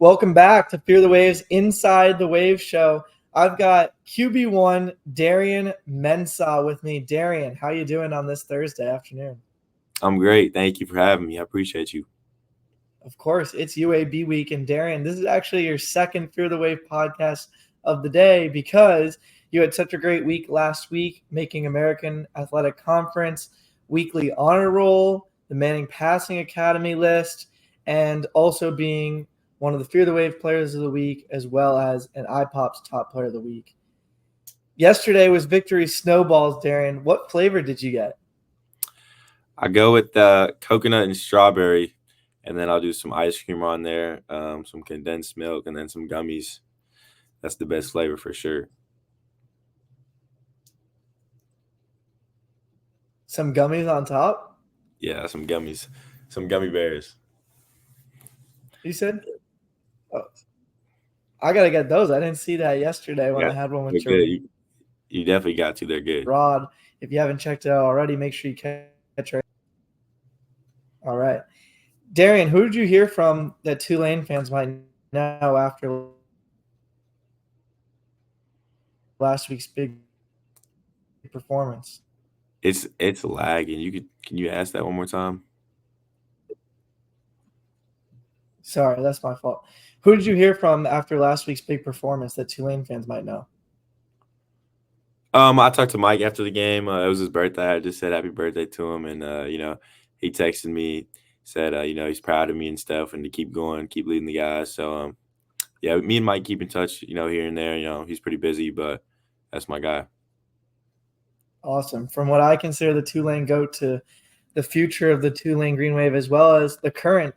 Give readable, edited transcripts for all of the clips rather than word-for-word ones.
Welcome back to Fear the Waves Inside the Wave Show. I've got QB1 Darian Mensah with me. Darian, how you doing on this Thursday afternoon? I'm great. Thank you for having me. I appreciate you. Of course, it's UAB week. And Darian, this is actually your second Fear the Wave podcast of the day because you had such a great week last week, making American Athletic Conference weekly honor roll, the Manning Passing Academy list, and also being one of the Fear the Wave players of the week, as well as an iPop's top player of the week. Yesterday was Victory Snowballs, Darian. What flavor did you get? I go with coconut and strawberry, and then I'll do some ice cream on there, some condensed milk, and then some gummies. That's the best flavor for sure. Some gummies on top? Yeah, some gummies, some gummy bears. You said? Oh, I got to get those. I didn't see that yesterday when Yeah, I had one with they're your good. You definitely got to. They're good. rod. If you haven't checked it out already, make sure you catch it. All right. Darian, who did you hear from that Tulane fans might know after last week's big performance? It's lagging. Can you ask that one more time? Sorry, that's my fault. Who did you hear from after last week's big performance that Tulane fans might know? I talked to Mike after the game. It was his birthday. I just said happy birthday to him, and he texted me, said he's proud of me and stuff, and to keep going, keep leading the guys. So yeah, me and Mike keep in touch, here and there. He's pretty busy, but that's my guy. Awesome. From what I consider the Tulane GOAT to the future of the Tulane Green Wave, as well as the current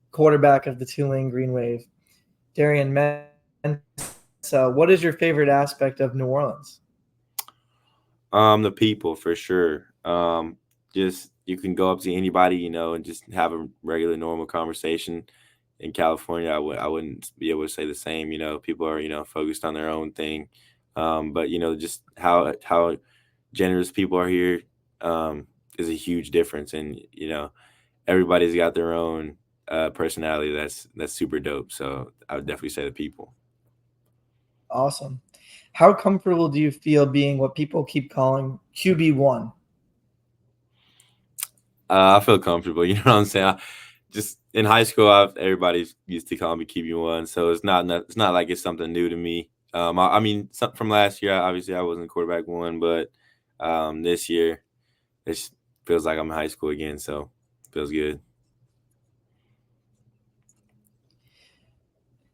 quarterback of the Tulane Green Wave, Darian Mensah. What is your favorite aspect of New Orleans? The people for sure. Just you can go up to anybody, and just have a regular normal conversation. In California, I wouldn't be able to say the same. People are focused on their own thing, but just how generous people are here is a huge difference, and everybody's got their own personality that's super dope. So I would definitely say the people. Awesome. How comfortable do you feel being what people keep calling QB1? I feel comfortable. You know what I'm saying? Just in high school, everybody used to call me QB1, so it's not like it's something new to me. I mean, from last year, obviously I wasn't quarterback one, but this year it feels like I'm in high school again, so it feels good.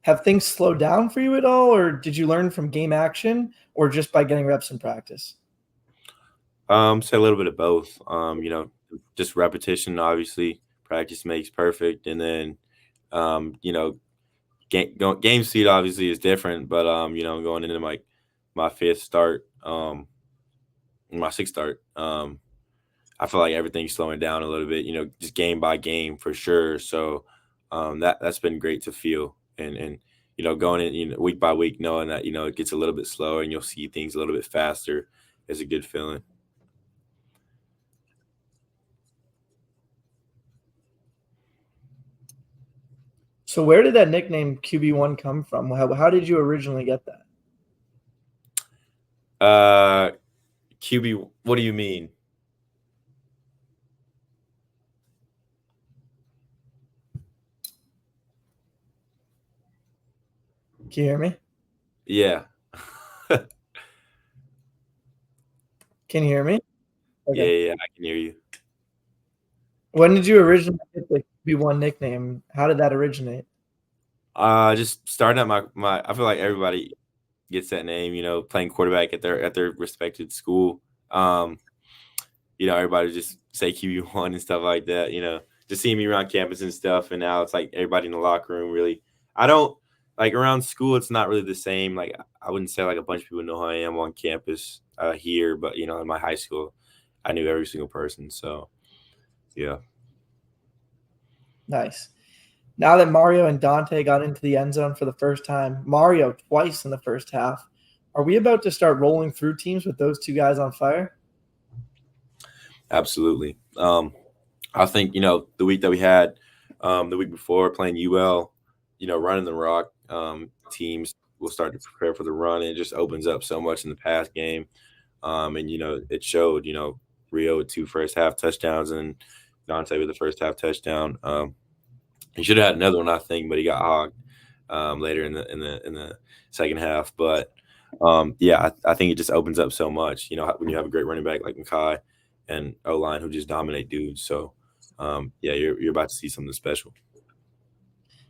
Have things slowed down for you at all, or did you learn from game action, or just by getting reps in practice? Say a little bit of both. Just repetition. Obviously, practice makes perfect, and then, game speed obviously is different. But going into my fifth start, my sixth start, I feel like everything's slowing down a little bit. Just game by game for sure. So, that's been great to feel, and going in week by week, knowing that it gets a little bit slower and you'll see things a little bit faster is a good feeling. So where did that nickname QB1 come from? How did you originally get that? QB, what do you mean? Can you hear me? Yeah. Can you hear me? Okay. Yeah, I can hear you. When did you originally get the QB1 nickname? How did that originate? Just starting at my I feel like everybody gets that name, playing quarterback at their respected school. Everybody just say QB1 and stuff like that, just seeing me around campus and stuff. And now it's like everybody in the locker room really, I don't like around school. It's not really the same. Like I wouldn't say like a bunch of people know who I am on campus here, but in my high school, I knew every single person. So yeah. Nice. Now that Mario and Dante got into the end zone for the first time, Mario twice in the first half, are we about to start rolling through teams with those two guys on fire? Absolutely. I think, the week that we had, the week before playing UL, running the rock, teams will start to prepare for the run, and it just opens up so much in the pass game. And it showed. Rio with 2 first half touchdowns and Dante with the first half touchdown. He should have had another one, I think, but he got hogged later in the second half. But yeah, I think it just opens up so much. When you have a great running back like Makai and O line who just dominate dudes. So yeah, you're about to see something special.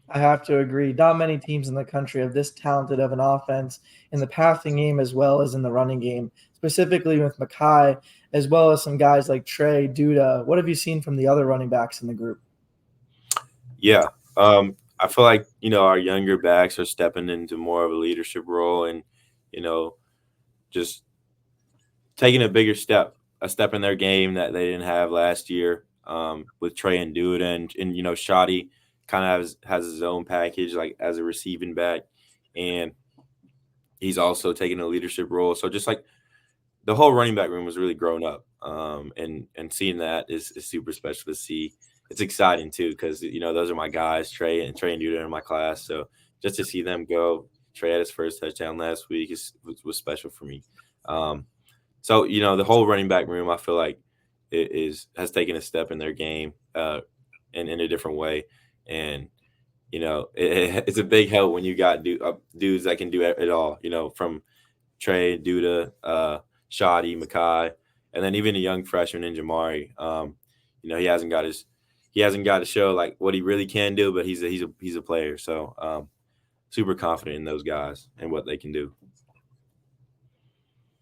I have to agree. Not many teams in the country have this talented of an offense in the passing game as well as in the running game, specifically with Makai, as well as some guys like Trey, Duda. What have you seen from the other running backs in the group? Yeah. I feel like, our younger backs are stepping into more of a leadership role and, you know, just taking a step in their game that they didn't have last year with Trey and Duda. And Shoddy kind of has his own package, like as a receiving back. And he's also taking a leadership role. So just like the whole running back room was really grown up. And seeing that is super special to see. It's exciting too because those are my guys, Trey and Duda in my class. So just to see them go, Trey had his first touchdown last week was special for me. So the whole running back room, I feel like has taken a step in their game, in a different way, and it's a big help when you got dudes that can do it all. From Trey, Duda, Shoddy, Makai, and then even a young freshman in Jamari. He hasn't got to show like what he really can do, but he's a player. So super confident in those guys and what they can do.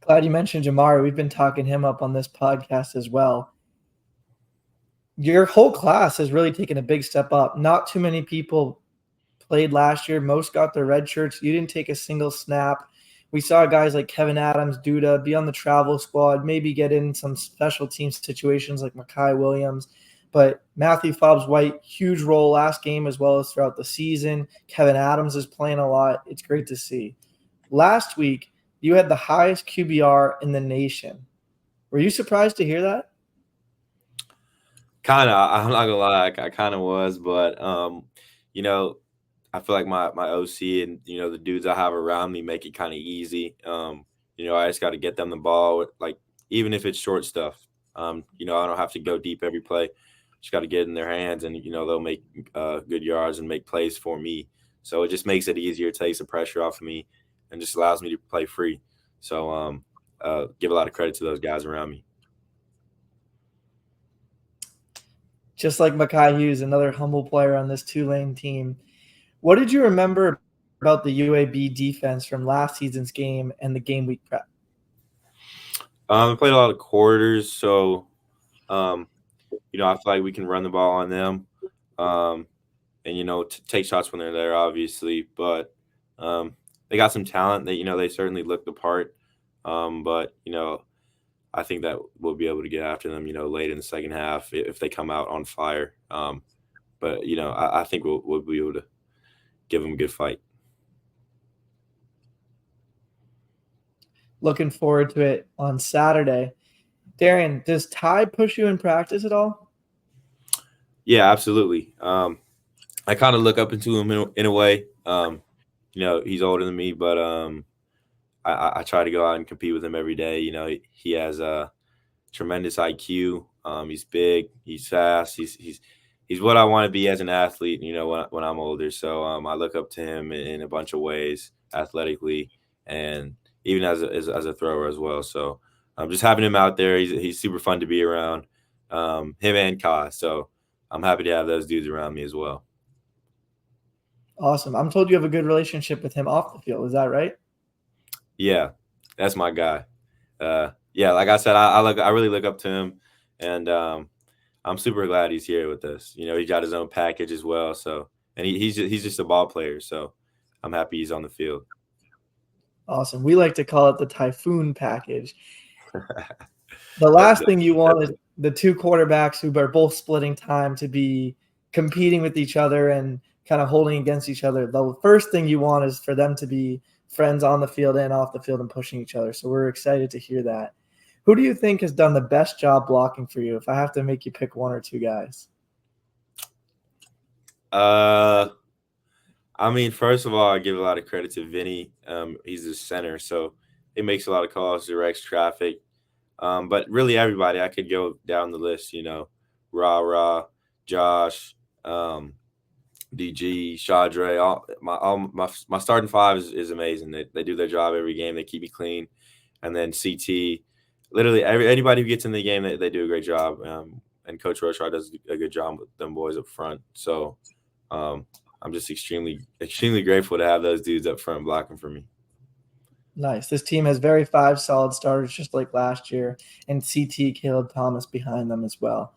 Glad you mentioned Jamari. We've been talking him up on this podcast as well. Your whole class has really taken a big step up. Not too many people played last year. Most got their red shirts. You didn't take a single snap. We saw guys like Kevin Adams, Duda, be on the travel squad, maybe get in some special team situations like Makai Williams. But Matthew Fobbs-White, huge role last game as well as throughout the season. Kevin Adams is playing a lot. It's great to see. Last week, you had the highest QBR in the nation. Were you surprised to hear that? Kind of. I'm not gonna lie, I kind of was, but I feel like my OC and the dudes I have around me make it kind of easy. I just got to get them the ball, like even if it's short stuff. I don't have to go deep every play. Just got to get it in their hands, and they'll make good yards and make plays for me. So it just makes it easier, takes the pressure off of me, and just allows me to play free. So give a lot of credit to those guys around me. Just like Makai Hughes, another humble player on this Tulane team. What did you remember about the UAB defense from last season's game and the game week prep? I played a lot of quarters, so I feel like we can run the ball on them, and take shots when they're there, obviously. But they got some talent. They certainly look the part. But I think that we'll be able to get after them, late in the second half if they come out on fire. But I think we'll be able to give them a good fight. Looking forward to it on Saturday. Darian, does Ty push you in practice at all? Yeah, absolutely. I kind of look up into him in a way. He's older than me, but I try to go out and compete with him every day. He has a tremendous IQ. He's big. He's fast. He's what I want to be as an athlete. When I'm older. So I look up to him in a bunch of ways, athletically, and even as a thrower as well. So just having him out there, he's super fun to be around. Him and Kai. So I'm happy to have those dudes around me as well. Awesome. I'm told you have a good relationship with him off the field. Is that right? Yeah, that's my guy. Yeah, like I said, I really look up to him, and I'm super glad he's here with us. He got his own package as well. So, and he's just a ball player. So, I'm happy he's on the field. Awesome. We like to call it the Typhoon package. The last thing you want is the two quarterbacks who are both splitting time to be competing with each other and kind of holding against each other. The first thing you want is for them to be friends on the field and off the field and pushing each other. So we're excited to hear that. Who do you think has done the best job blocking for you? If I have to make you pick one or two guys. I mean, first of all, I give a lot of credit to Vinny. He's the center, so he makes a lot of calls, directs traffic. But really, everybody, I could go down the list. Ra, Josh, um, DG, Shadre, all my starting five is amazing. They do their job every game. They keep me clean, and then CT, literally anybody who gets in the game, they do a great job. And Coach Rochard does a good job with them boys up front. So um, I'm just extremely grateful to have those dudes up front blocking for me. Nice. This team has very five solid starters, just like last year, and CT Caleb Thomas behind them as well.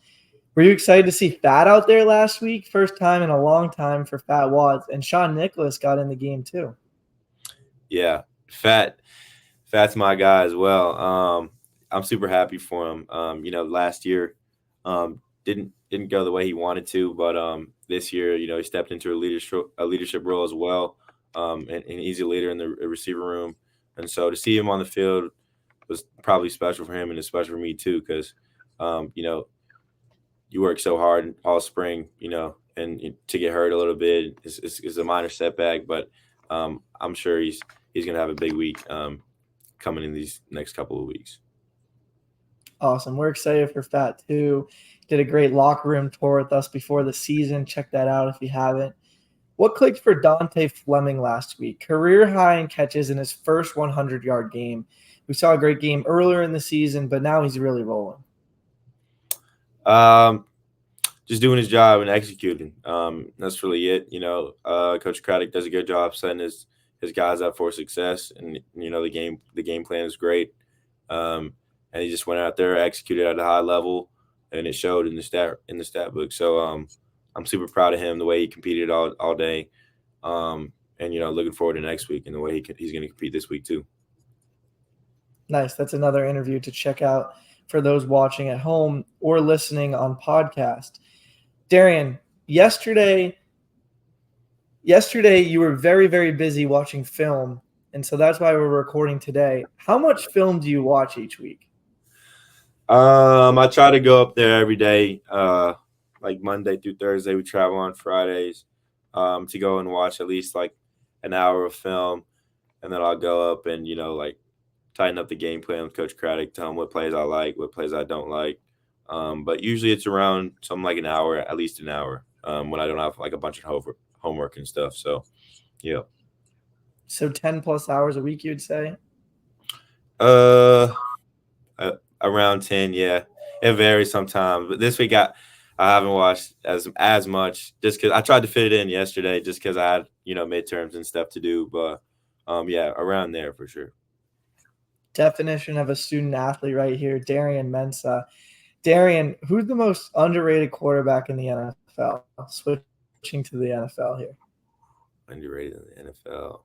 Were you excited to see Phat out there last week? First time in a long time for Phat Watts, and Sean Nicholas got in the game too. Yeah, Fat's my guy as well. I'm super happy for him. Last year didn't go the way he wanted to, but this year, he stepped into a leadership role as well. And he's a leader in the receiver room. And so to see him on the field was probably special for him and it's special for me too, because you work so hard all spring, and to get hurt a little bit is a minor setback, but I'm sure he's gonna have a big week coming in these next couple of weeks. Awesome. We're excited for Phat too. Did a great locker room tour with us before the season. Check that out if you haven't. What clicked for Dante Fleming last week? Career high in catches in his first 100-yard game. We saw a great game earlier in the season, but now he's really rolling. Just doing his job and executing. That's really it. Coach Craddock does a good job setting his guys up for success, and the game plan is great. And he just went out there, executed at a high level, and it showed in the stat book. So I'm super proud of him, the way he competed all day, and looking forward to next week and the way he's going to compete this week too. Nice. That's another interview to check out for those watching at home or listening on podcast. Darian, yesterday you were very, very busy watching film, and so that's why we're recording today. How much film do you watch each week? I try to go up there every day, like Monday through Thursday. We travel on Fridays to go and watch at least like an hour of film, and then I'll go up and tighten up the game plan with Coach Craddock, tell him what plays I like, what plays I don't like. But usually it's around something like an hour, at least an hour, when I don't have like a bunch of homework and stuff. So, yeah. So 10 plus hours a week, you'd say? Around 10, yeah. It varies sometimes. But this week I haven't watched as much just because I tried to fit it in yesterday just because I had, midterms and stuff to do. But, yeah, around there for sure. Definition of a student athlete right here, Darian Mensah. Darian, who's the most underrated quarterback in the NFL? Switching to the NFL here. Underrated in the NFL.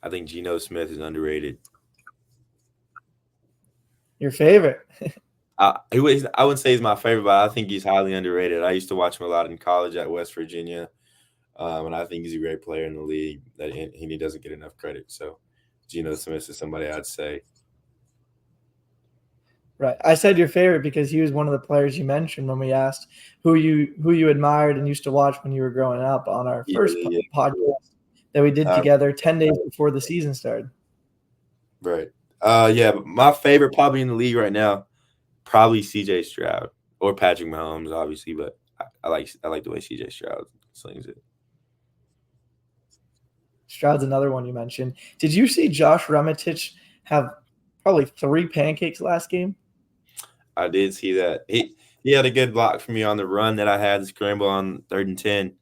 I think Geno Smith is underrated. Your favorite? I wouldn't say he's my favorite, but I think he's highly underrated. I used to watch him a lot in college at West Virginia, and I think he's a great player in the league that he doesn't get enough credit. So Geno Smith is somebody I'd say. Right. I said your favorite because he was one of the players you mentioned when we asked who you admired and used to watch when you were growing up on our first podcast that we did together 10 days before the season started. Right. Yeah, but my favorite probably in the league right now, probably CJ Stroud or Patrick Mahomes, obviously, but I like the way CJ Stroud slings it. Stroud's another one you mentioned. Did you see Josh Remetich have probably 3 pancakes last game? I did see that. He had a good block for me on the run that I had, the scramble on 3rd and 10.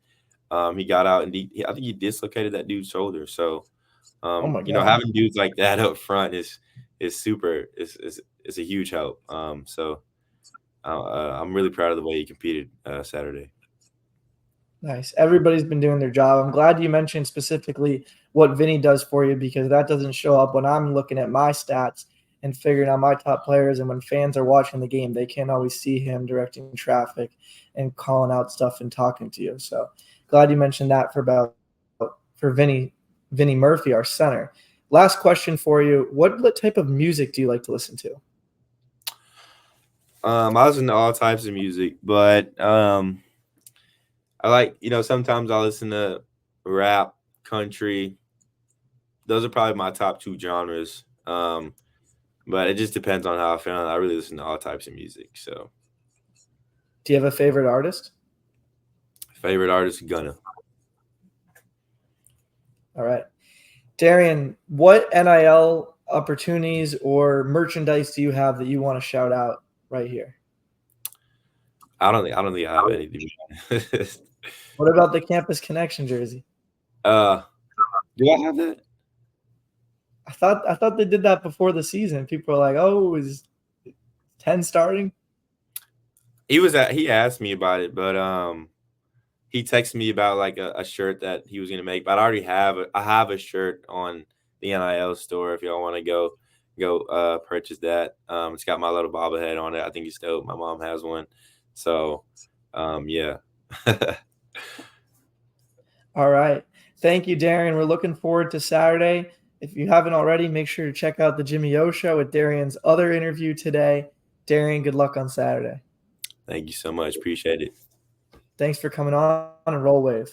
He got out and I think he dislocated that dude's shoulder. So, Oh my God. Having dudes like that up front is super. Is a huge help. So I'm really proud of the way he competed Saturday. Nice. Everybody's been doing their job. I'm glad you mentioned specifically what Vinny does for you because that doesn't show up when I'm looking at my stats and figuring out my top players. And when fans are watching the game, they can't always see him directing traffic and calling out stuff and talking to you. So glad you mentioned that for Vinny Murphy, our center. Last question for you. What type of music do you like to listen to? I listen to all types of music, but I like, sometimes I listen to rap, country. Those are probably my top two genres. But it just depends on how I feel. I really listen to all types of music. So, Do you have a favorite artist? favorite artist, Gunna. All right. Darian, what NIL opportunities or merchandise do you have that you want to shout out right here? I don't think I have any, to be honest. What about the Campus Connection jersey? uh, do I have that? I thought they did that before the season. People are like, "Oh, is 10 starting?" He asked me about it, but he texted me about like a shirt that he was gonna make. But I have a shirt on the NIL store if y'all want to go purchase that. It's got my little bobblehead on it. I think it's dope. My mom has one. So yeah. All right. Thank you, Darian. We're looking forward to Saturday. If you haven't already, make sure to check out the Jimmy O Show with Darian's other interview today. Darian, good luck on Saturday. Thank you so much. Appreciate it. Thanks for coming on and Roll Wave.